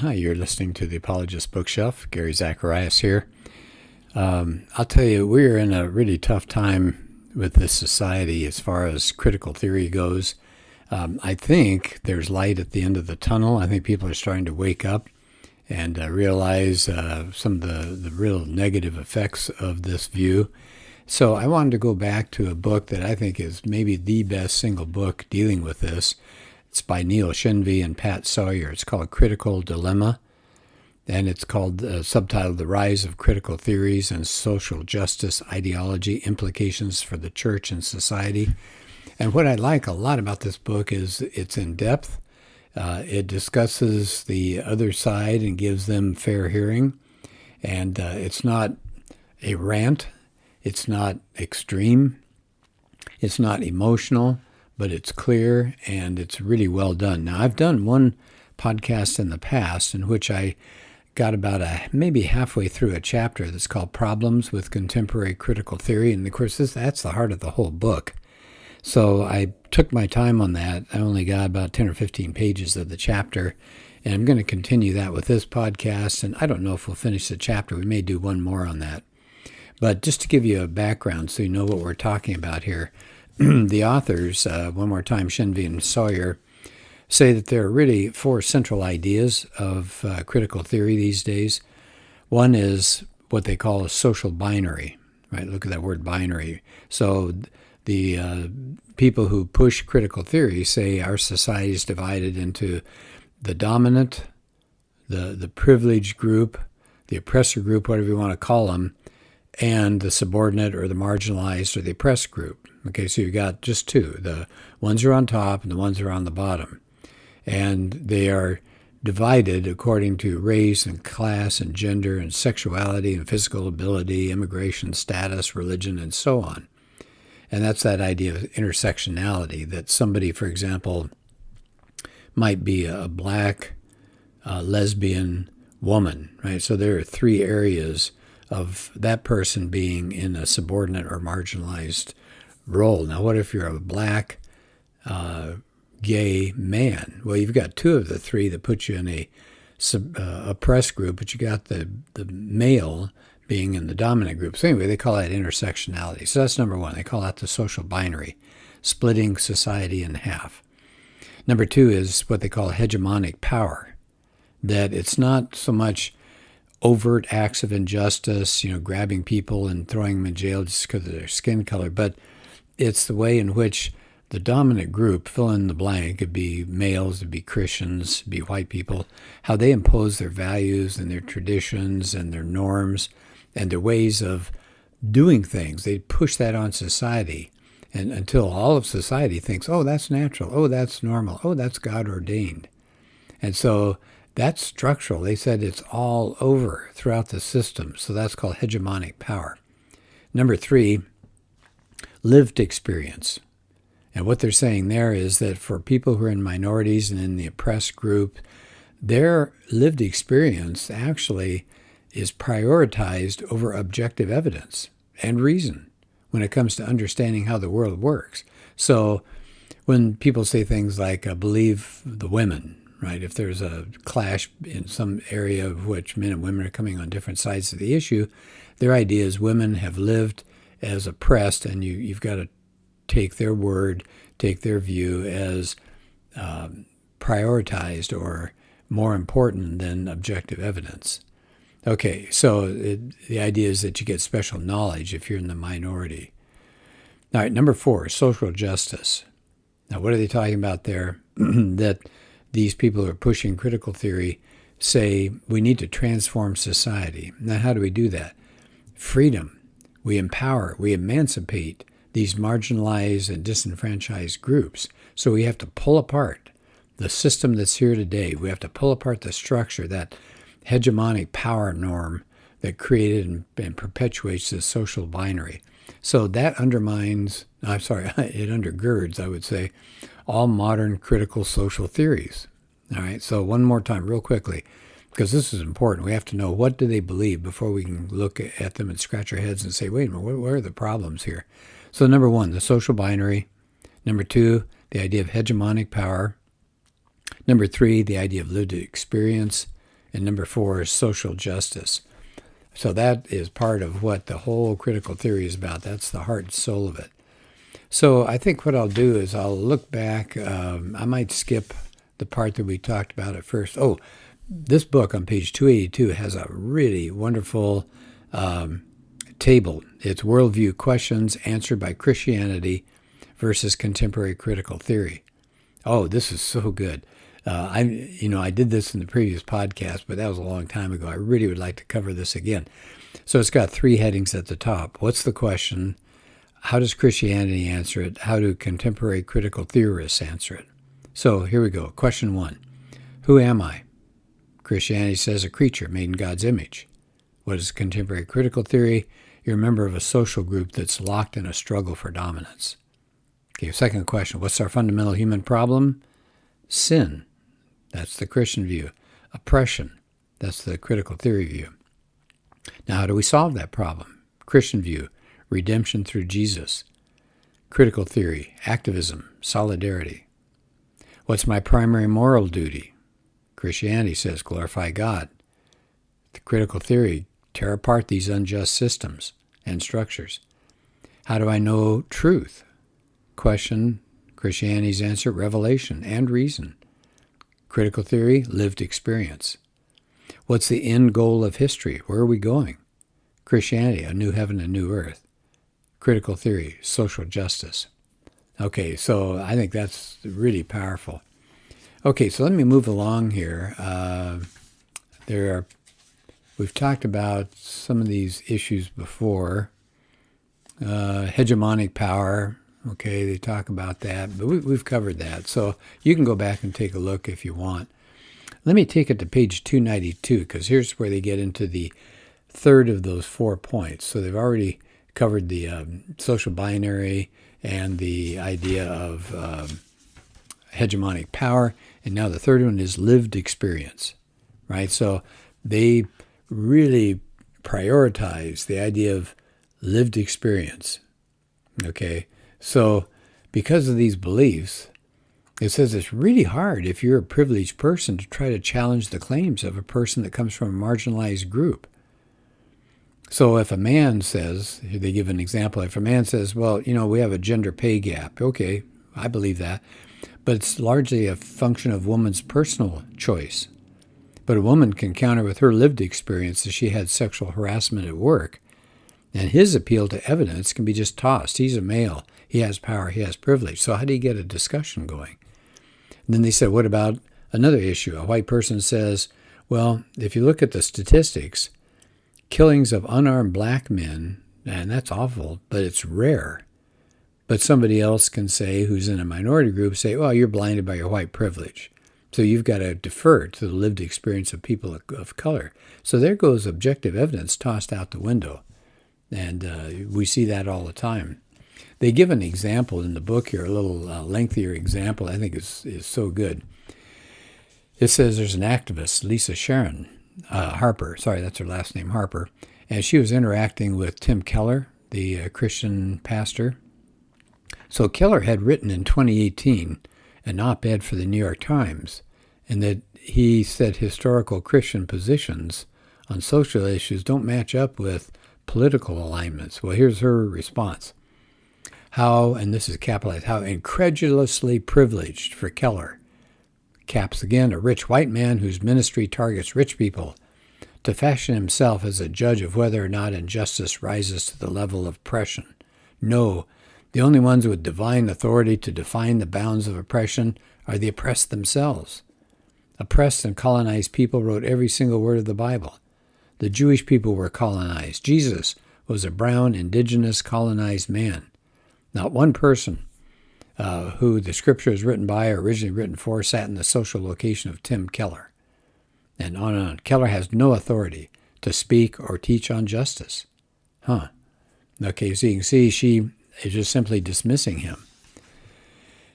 Hi, you're listening to the Apologist Bookshelf. Gary Zacharias here. I'll tell you, we're in a really tough time with this society as far as critical theory goes. I think there's light at the end of the tunnel. I think people are starting to wake up and realize some of the real negative effects of this view. So I wanted to go back to a book that I think is maybe the best single book dealing with this. It's by Neil Shenvi and Pat Sawyer. It's called Critical Dilemma, and it's called subtitled The Rise of Critical Theories and Social Justice Ideology, Implications for the Church and Society. And what I like a lot about this book is it's in depth. It discusses the other side and gives them fair hearing. And it's not a rant. It's not extreme. It's not emotional, but it's clear and it's really well done. Now, I've done one podcast in the past in which I got about maybe halfway through a chapter that's called Problems with Contemporary Critical Theory. And of course, that's the heart of the whole book. So I took my time on that. I only got about 10 or 15 pages of the chapter. And I'm going to continue that with this podcast. And I don't know if we'll finish the chapter. We may do one more on that. But just to give you a background so you know what we're talking about here, the authors, one more time, Shenvi and Sawyer, say that there are really four central ideas of critical theory these days. One is what they call a social binary, right? Look at that word binary. So the people who push critical theory say our society is divided into the dominant, the privileged group, the oppressor group, whatever you want to call them, and the subordinate or the marginalized or the oppressed group. Okay, so you've got just two. The ones who are on top and the ones who are on the bottom. And they are divided according to race and class and gender and sexuality and physical ability, immigration status, religion, and so on. And that's that idea of intersectionality, that somebody, for example, might be a black, lesbian woman, right? So there are three areas of that person being in a subordinate or marginalized role. Now, what if you're a black, gay man? Well, you've got two of the three that put you in a oppressed group, but you got the male being in the dominant group. So anyway, they call that intersectionality. So that's number one. They call that the social binary, splitting society in half. Number two is what they call hegemonic power, that it's not so much overt acts of injustice, grabbing people and throwing them in jail just because of their skin color, but it's the way in which the dominant group, fill in the blank, could be males, it'd be Christians, it'd be white people, how they impose their values and their traditions and their norms and their ways of doing things. They push that on society, and until all of society thinks, oh, that's natural, oh, that's normal, oh, that's God ordained. And so that's structural. They said it's all over throughout the system. So that's called hegemonic power. Number three, lived experience. And what they're saying there is that for people who are in minorities and in the oppressed group, their lived experience actually is prioritized over objective evidence and reason when it comes to understanding how the world works. So when people say things like, believe the women, right? If there's a clash in some area of which men and women are coming on different sides of the issue, their idea is women have lived as oppressed, and you've got to take their word, take their view as prioritized or more important than objective evidence. Okay, so the idea is that you get special knowledge if you're in the minority. All right, number four, social justice. Now, what are they talking about there? That these people who are pushing critical theory say we need to transform society. Now, how do we do that? Freedom. We empower, we emancipate these marginalized and disenfranchised groups. So we have to pull apart the system that's here today. We have to pull apart the structure, that hegemonic power norm that created and perpetuates this social binary. So that it undergirds, I would say, all modern critical social theories. All right, so one more time, real quickly, because this is important. We have to know, what do they believe before we can look at them and scratch our heads and say, wait a minute, what are the problems here? So number one, the social binary. Number two, the idea of hegemonic power. Number three, the idea of lived experience. And number 4 is social justice. So that is part of what the whole critical theory is about. That's the heart and soul of it. So I think what I'll do is I'll look back. I might skip the part that we talked about at first. Oh, this book on page 282 has a really wonderful table. It's worldview questions answered by Christianity versus contemporary critical theory. Oh, this is so good. I did this in the previous podcast, but that was a long time ago. I really would like to cover this again. So it's got 3 headings at the top. What's the question? How does Christianity answer it? How do contemporary critical theorists answer it? So here we go. Question 1. Who am I? Christianity says a creature made in God's image. What is contemporary critical theory? You're a member of a social group that's locked in a struggle for dominance. Okay, second question. What's our fundamental human problem? Sin. That's the Christian view. Oppression. That's the critical theory view. Now, how do we solve that problem? Christian view. Redemption through Jesus. Critical theory. Activism. Solidarity. What's my primary moral duty? Christianity says glorify God. The critical theory. Tear apart these unjust systems and structures. How do I know truth? Question. Christianity's answer, revelation and reason. Critical theory, lived experience. What's the end goal of history? Where are we going? Christianity, a new heaven and new earth. Critical theory, social justice. Okay, so I think that's really powerful. Okay, so let me move along here. We've talked about some of these issues before. Hegemonic power. Okay, they talk about that, but we've covered that. So you can go back and take a look if you want. Let me take it to page 292, because here's where they get into the third of those 4 points. So they've already covered the social binary and the idea of hegemonic power. And now the third one is lived experience, right? So they really prioritize the idea of lived experience, okay? So because of these beliefs, it says it's really hard if you're a privileged person to try to challenge the claims of a person that comes from a marginalized group. So if a man says, they give an example, if a man says, well, we have a gender pay gap. Okay, I believe that. But it's largely a function of woman's personal choice. But a woman can counter with her lived experience that she had sexual harassment at work. And his appeal to evidence can be just tossed. He's a male. He has power. He has privilege. So how do you get a discussion going? And then they said, what about another issue? A white person says, well, if you look at the statistics, killings of unarmed black men, and that's awful, but it's rare. But somebody else can say, who's in a minority group, say, well, you're blinded by your white privilege. So you've got to defer to the lived experience of people of color. So there goes objective evidence tossed out the window. And we see that all the time. They give an example in the book here, a little lengthier example I think is so good. It says there's an activist, Lisa Sharon Harper, sorry, that's her last name, Harper, and she was interacting with Tim Keller, the Christian pastor. So Keller had written in 2018 an op-ed for the New York Times, and that he said historical Christian positions on social issues don't match up with political alignments. Well, here's her response. How, and this is capitalized, how incredulously privileged for Keller, caps again, a rich white man whose ministry targets rich people, to fashion himself as a judge of whether or not injustice rises to the level of oppression. No, the only ones with divine authority to define the bounds of oppression are the oppressed themselves. Oppressed and colonized people wrote every single word of the Bible. The Jewish people were colonized. Jesus was a brown, indigenous, colonized man. Not one person who the scripture is written by or originally written for sat in the social location of Tim Keller. And on and on. Keller has no authority to speak or teach on justice. Okay, so you can see she is just simply dismissing him.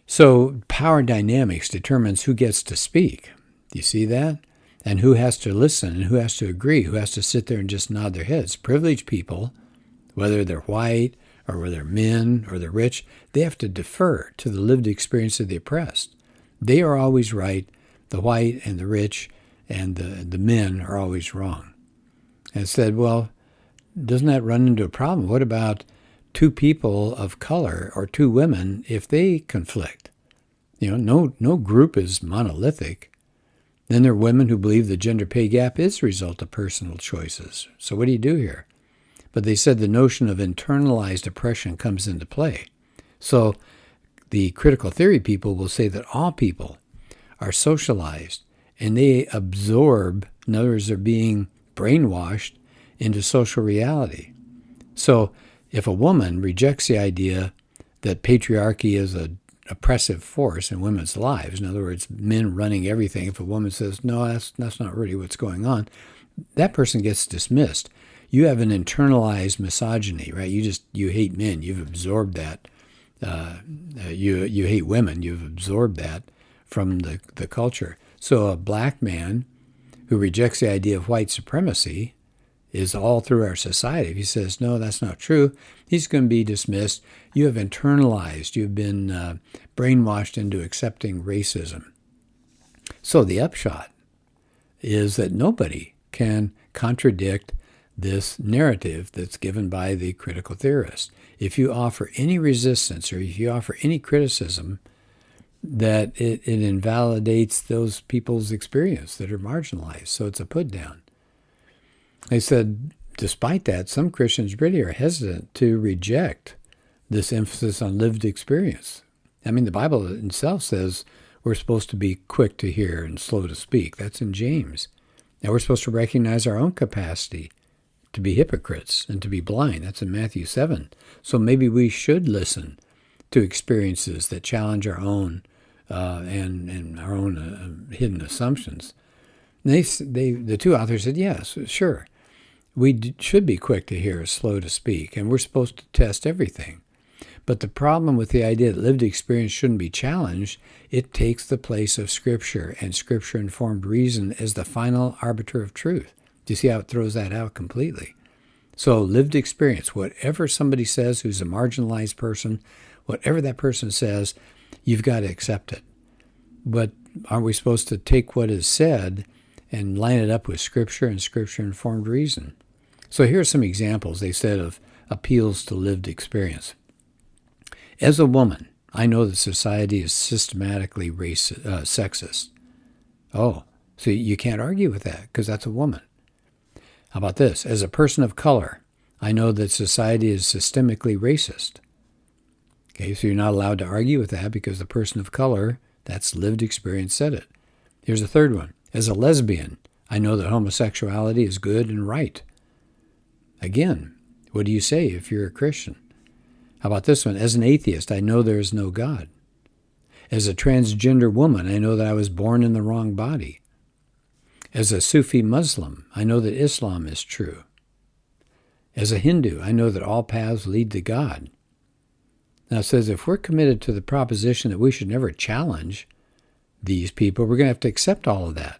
So power dynamics determines who gets to speak. Do you see that? And who has to listen and who has to agree, who has to sit there and just nod their heads. Privileged people, whether they're white or whether they're men or they're rich, they have to defer to the lived experience of the oppressed. They are always right, the white and the rich and the men are always wrong. And said, well, doesn't that run into a problem? What about two people of color or two women if they conflict? No group is monolithic. Then there are women who believe the gender pay gap is a result of personal choices. So what do you do here? But they said the notion of internalized oppression comes into play. So the critical theory people will say that all people are socialized and they absorb, in other words, they're being brainwashed into social reality. So if a woman rejects the idea that patriarchy is an oppressive force in women's lives, in other words, men running everything, if a woman says, no, that's not really what's going on, that person gets dismissed. You have an internalized misogyny, right? You hate men. You've absorbed that. You hate women. You've absorbed that from the culture. So a black man who rejects the idea of white supremacy is all through our society. If he says, no, that's not true, he's going to be dismissed. You have internalized. You've been brainwashed into accepting racism. So the upshot is that nobody can contradict this narrative that's given by the critical theorist. If you offer any resistance or if you offer any criticism, that it invalidates those people's experience that are marginalized. So it's a put down. They said, despite that, some Christians really are hesitant to reject this emphasis on lived experience. I mean, the Bible itself says we're supposed to be quick to hear and slow to speak. That's in James. Now we're supposed to recognize our own capacity to be hypocrites and to be blind. That's in Matthew 7. So maybe we should listen to experiences that challenge our own and our own hidden assumptions. And the two authors said, yes, sure. We should be quick to hear, slow to speak, and we're supposed to test everything. But the problem with the idea that lived experience shouldn't be challenged, it takes the place of Scripture and Scripture-informed reason as the final arbiter of truth. Do you see how it throws that out completely? So lived experience, whatever somebody says who's a marginalized person, whatever that person says, you've got to accept it. But are we supposed to take what is said and line it up with Scripture and Scripture-informed reason? So here are some examples, they said, of appeals to lived experience. As a woman, I know that society is systematically sexist. Oh, so you can't argue with that because that's a woman. How about this? As a person of color, I know that society is systemically racist. Okay, so you're not allowed to argue with that because the person of color, that's lived experience, said it. Here's a third one. As a lesbian, I know that homosexuality is good and right. Again, what do you say if you're a Christian? How about this one? As an atheist, I know there is no God. As a transgender woman, I know that I was born in the wrong body. As a Sufi Muslim, I know that Islam is true. As a Hindu, I know that all paths lead to God. Now it says if we're committed to the proposition that we should never challenge these people, we're going to have to accept all of that.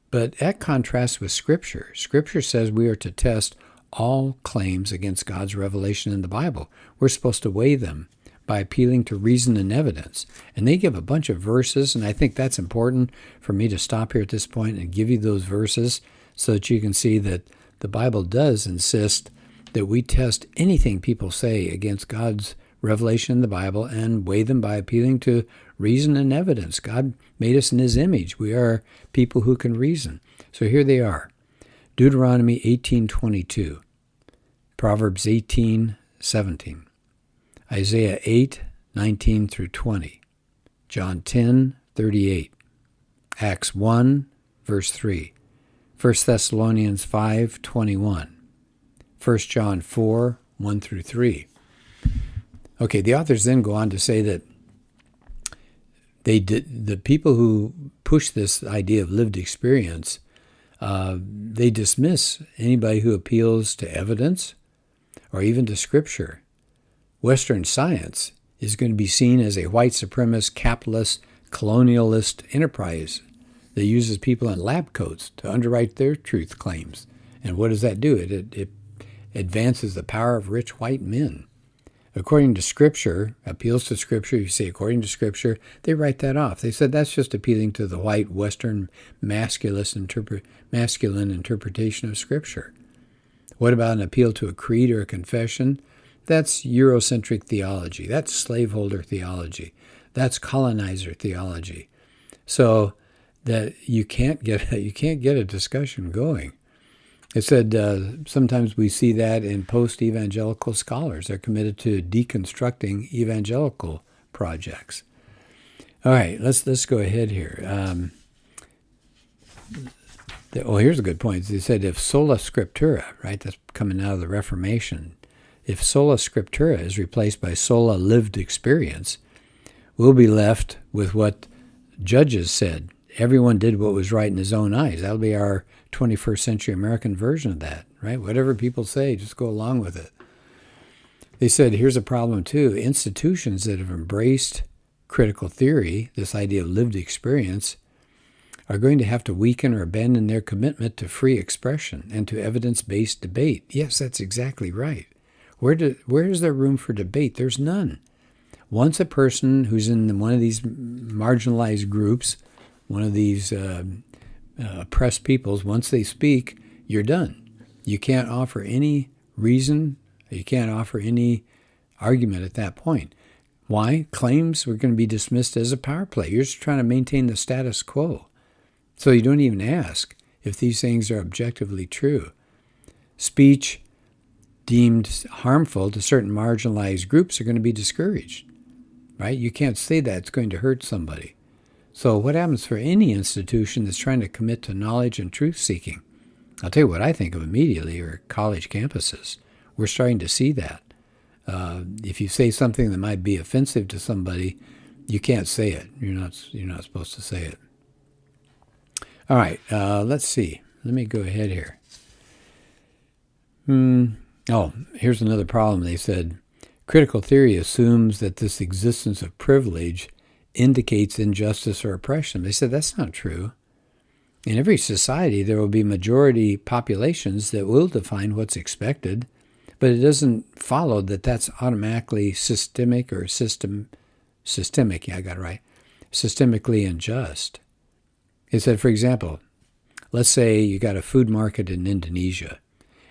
But that contrasts with Scripture. Scripture says we are to test all claims against God's revelation in the Bible. We're supposed to weigh them by appealing to reason and evidence. And they give a bunch of verses, and I think that's important for me to stop here at this point and give you those verses so that you can see that the Bible does insist that we test anything people say against God's revelation in the Bible and weigh them by appealing to reason and evidence. God made us in His image. We are people who can reason. So here they are. Deuteronomy 18:22, Proverbs 18:17, Isaiah 8:19 through 20, John 10:38, Acts 1, verse 3, 1 Thessalonians 5:21, 1 John 4:1 through 3. Okay, the authors then go on to say that the people who push this idea of lived experience, they dismiss anybody who appeals to evidence or even to Scripture. Western science is going to be seen as a white supremacist, capitalist, colonialist enterprise that uses people in lab coats to underwrite their truth claims. And what does that do? It advances the power of rich white men. according to Scripture, appeals to Scripture, you say according to Scripture, they write that off. They said that's just appealing to the white Western masculine interpretation of Scripture. What about an appeal to a creed or a confession? That's Eurocentric theology. That's slaveholder theology. That's colonizer theology. So that you can't get a discussion going. It said sometimes we see that in post-evangelical scholars. They're committed to deconstructing evangelical projects. All right, let's go ahead here. Here's a good point. They said if sola scriptura, right, that's coming out of the Reformation, if sola scriptura is replaced by sola lived experience, we'll be left with what Judges said. Everyone did what was right in his own eyes. That'll be our 21st century American version of that, right? Whatever people say, just go along with it. They said, here's a problem too. Institutions that have embraced critical theory, this idea of lived experience, are going to have to weaken or abandon their commitment to free expression and to evidence-based debate. Yes, that's exactly right. Where is there room for debate? There's none. Once a person who's in one of these marginalized groups, one of these oppressed peoples, once they speak, you're done. You can't offer any reason, you can't offer any argument at that point. Why? Claims were going to be dismissed as a power play. You're just trying to maintain the status quo. So you don't even ask if these things are objectively true. Speech deemed harmful to certain marginalized groups are going to be discouraged, right? You can't say that. It's going to hurt somebody. So what happens for any institution that's trying to commit to knowledge and truth-seeking? I'll tell you what I think of immediately are college campuses. We're starting to see that. If you say something that might be offensive to somebody, you can't say it. You're not supposed to say it. All right, let's see. Let me go ahead here. Here's another problem. They said, critical theory assumes that this existence of privilege indicates injustice or oppression. They said that's not true. In every society, there will be majority populations that will define what's expected, but it doesn't follow that that's automatically systemic or systemic, yeah, I got it right, systemically unjust. It said, for example, let's say you got a food market in Indonesia,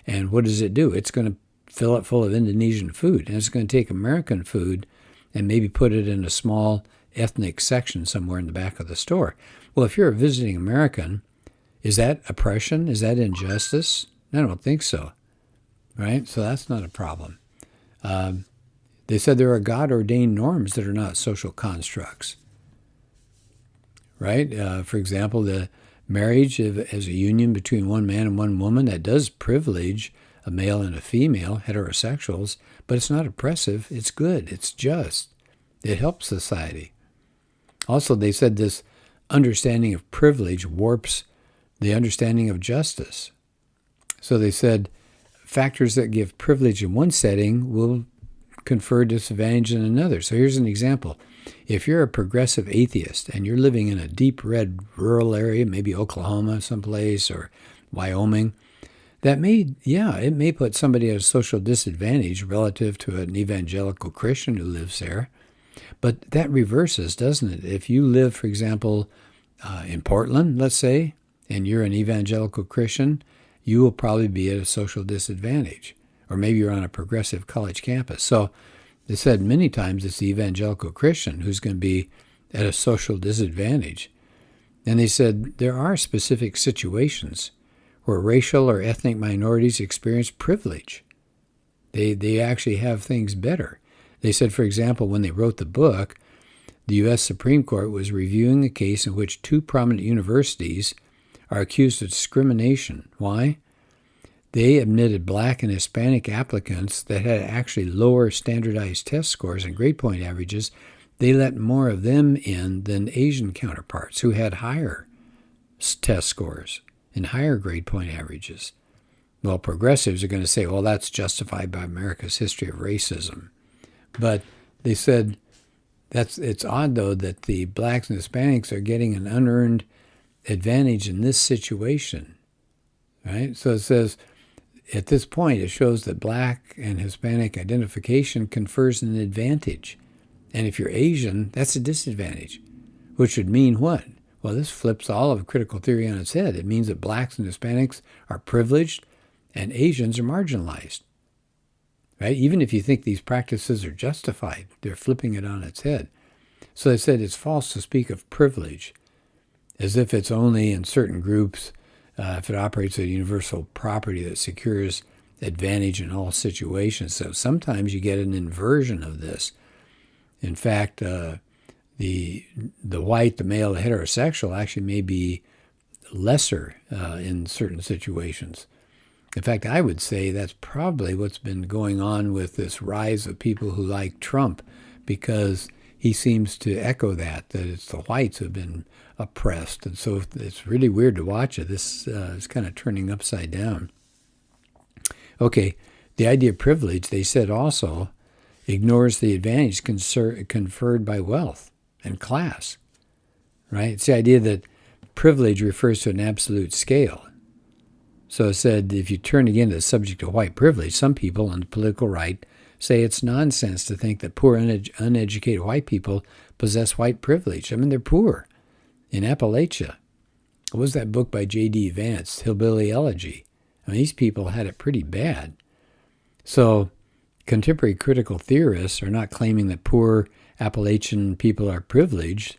and what does it do? It's going to fill it full of Indonesian food, and it's going to take American food and maybe put it in a small ethnic section somewhere in the back of the store. Well, if you're a visiting American, is that oppression? Is that injustice? I don't think so, right? So that's not a problem. They said there are God-ordained norms that are not social constructs, right? For example, the marriage as a union between one man and one woman, that does privilege a male and a female, heterosexuals, but it's not oppressive. It's good. It's just. It helps society. Also, they said this understanding of privilege warps the understanding of justice. So they said factors that give privilege in one setting will confer disadvantage in another. So here's an example. If you're a progressive atheist and you're living in a deep red rural area, maybe Oklahoma someplace or Wyoming, it may put somebody at a social disadvantage relative to an evangelical Christian who lives there. But that reverses, doesn't it? If you live, for example, in Portland, let's say, and you're an evangelical Christian, you will probably be at a social disadvantage. Or maybe you're on a progressive college campus. So they said many times it's the evangelical Christian who's going to be at a social disadvantage. And they said there are specific situations where racial or ethnic minorities experience privilege. They actually have things better. They said, for example, when they wrote the book, the U.S. Supreme Court was reviewing a case in which two prominent universities are accused of discrimination. Why? They admitted black and Hispanic applicants that had actually lower standardized test scores and grade point averages. They let more of them in than Asian counterparts who had higher test scores and higher grade point averages. Well, progressives are going to say, well, that's justified by America's history of racism. But they said it's odd, though, that the blacks and Hispanics are getting an unearned advantage in this situation, right? So it says at this point, it shows that Black and Hispanic identification confers an advantage. And if you're Asian, that's a disadvantage, which would mean what? Well, this flips all of critical theory on its head. It means that Blacks and Hispanics are privileged and Asians are marginalized. Right? Even if you think these practices are justified, they're flipping it on its head. So they said it's false to speak of privilege as if it's only in certain groups, if it operates as a universal property that secures advantage in all situations. So sometimes you get an inversion of this. In fact, the white, the male, the heterosexual actually may be lesser in certain situations. In fact, I would say that's probably what's been going on with this rise of people who like Trump, because he seems to echo that it's the whites who have been oppressed. And so it's really weird to watch it. This is kind of turning upside down. Okay, the idea of privilege, they said also, ignores the advantage conferred by wealth and class, right? It's the idea that privilege refers to an absolute scale. So it said, if you turn again to the subject of white privilege, some people on the political right say it's nonsense to think that poor, uneducated white people possess white privilege. I mean, they're poor. In Appalachia, what was that book by J.D. Vance, Hillbilly Elegy? I mean, these people had it pretty bad. So contemporary critical theorists are not claiming that poor Appalachian people are privileged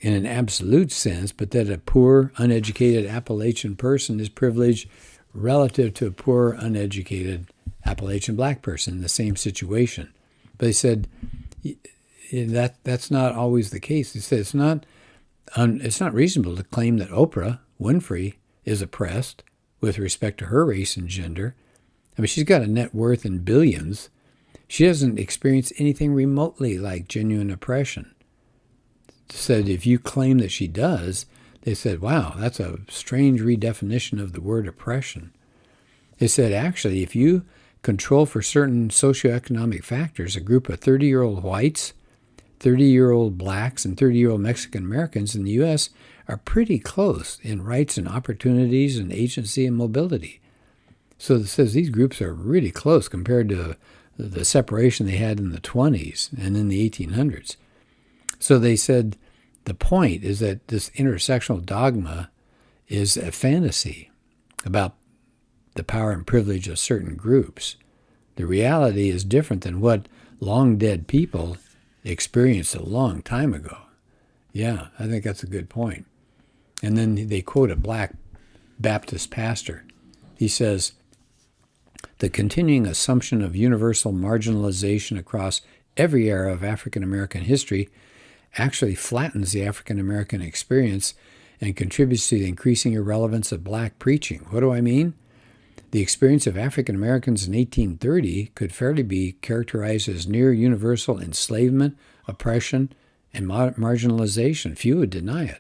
in an absolute sense, but that a poor, uneducated Appalachian person is privileged relative to a poor, uneducated Appalachian black person in the same situation. But they said that's not always the case. They said it's not reasonable to claim that Oprah Winfrey is oppressed with respect to her race and gender. I mean, she's got a net worth in billions. She doesn't experience anything remotely like genuine oppression. Said if you claim that she does, they said, wow, that's a strange redefinition of the word oppression. They said, actually, if you control for certain socioeconomic factors, a group of 30-year-old whites, 30-year-old blacks, and 30-year-old Mexican Americans in the U.S. are pretty close in rights and opportunities and agency and mobility. So it says these groups are really close compared to the separation they had in the 20s and in the 1800s. So they said the point is that this intersectional dogma is a fantasy about the power and privilege of certain groups. The reality is different than what long dead people experienced a long time ago. Yeah, I think that's a good point. And then they quote a black Baptist pastor. He says, the continuing assumption of universal marginalization across every era of African American history actually flattens the African American experience and contributes to the increasing irrelevance of black preaching. What do I mean? The experience of African Americans in 1830 could fairly be characterized as near universal enslavement, oppression, and marginalization. Few would deny it.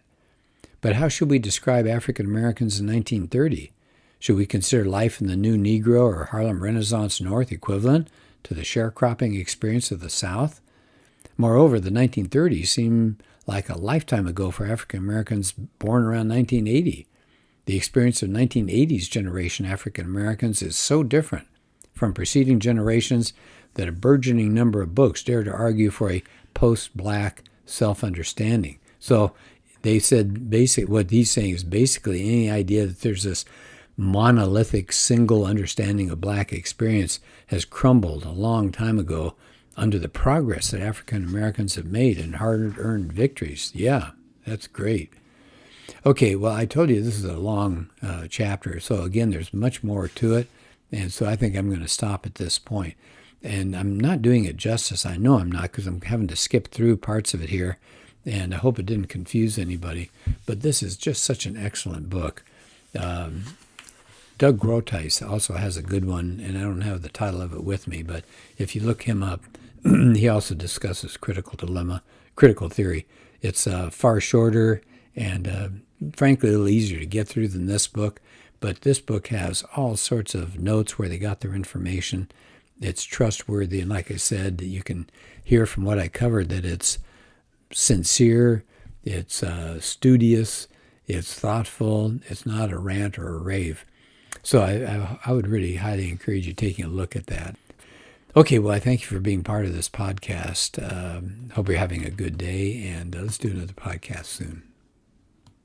But how should we describe African Americans in 1930? Should we consider life in the New Negro or Harlem Renaissance North equivalent to the sharecropping experience of the South? Moreover, the 1930s seem like a lifetime ago for African Americans born around 1980. The experience of 1980s generation African Americans is so different from preceding generations that a burgeoning number of books dare to argue for a post-black self-understanding. So they said what he's saying is basically any idea that there's this monolithic single understanding of black experience has crumbled a long time ago under the progress that African Americans have made and hard-earned victories. Yeah, that's great. Okay, well, I told you this is a long chapter, so again, there's much more to it, and so I think I'm going to stop at this point. And I'm not doing it justice. I know I'm not, because I'm having to skip through parts of it here, and I hope it didn't confuse anybody. But this is just such an excellent book. Doug Groothuis also has a good one, and I don't have the title of it with me, but if you look him up, he also discusses critical theory. It's far shorter and frankly a little easier to get through than this book, but this book has all sorts of notes where they got their information. It's trustworthy, and like I said, you can hear from what I covered that it's sincere, it's studious, it's thoughtful, it's not a rant or a rave. So I would really highly encourage you taking a look at that. Okay, well, I thank you for being part of this podcast. Hope you're having a good day, and let's do another podcast soon.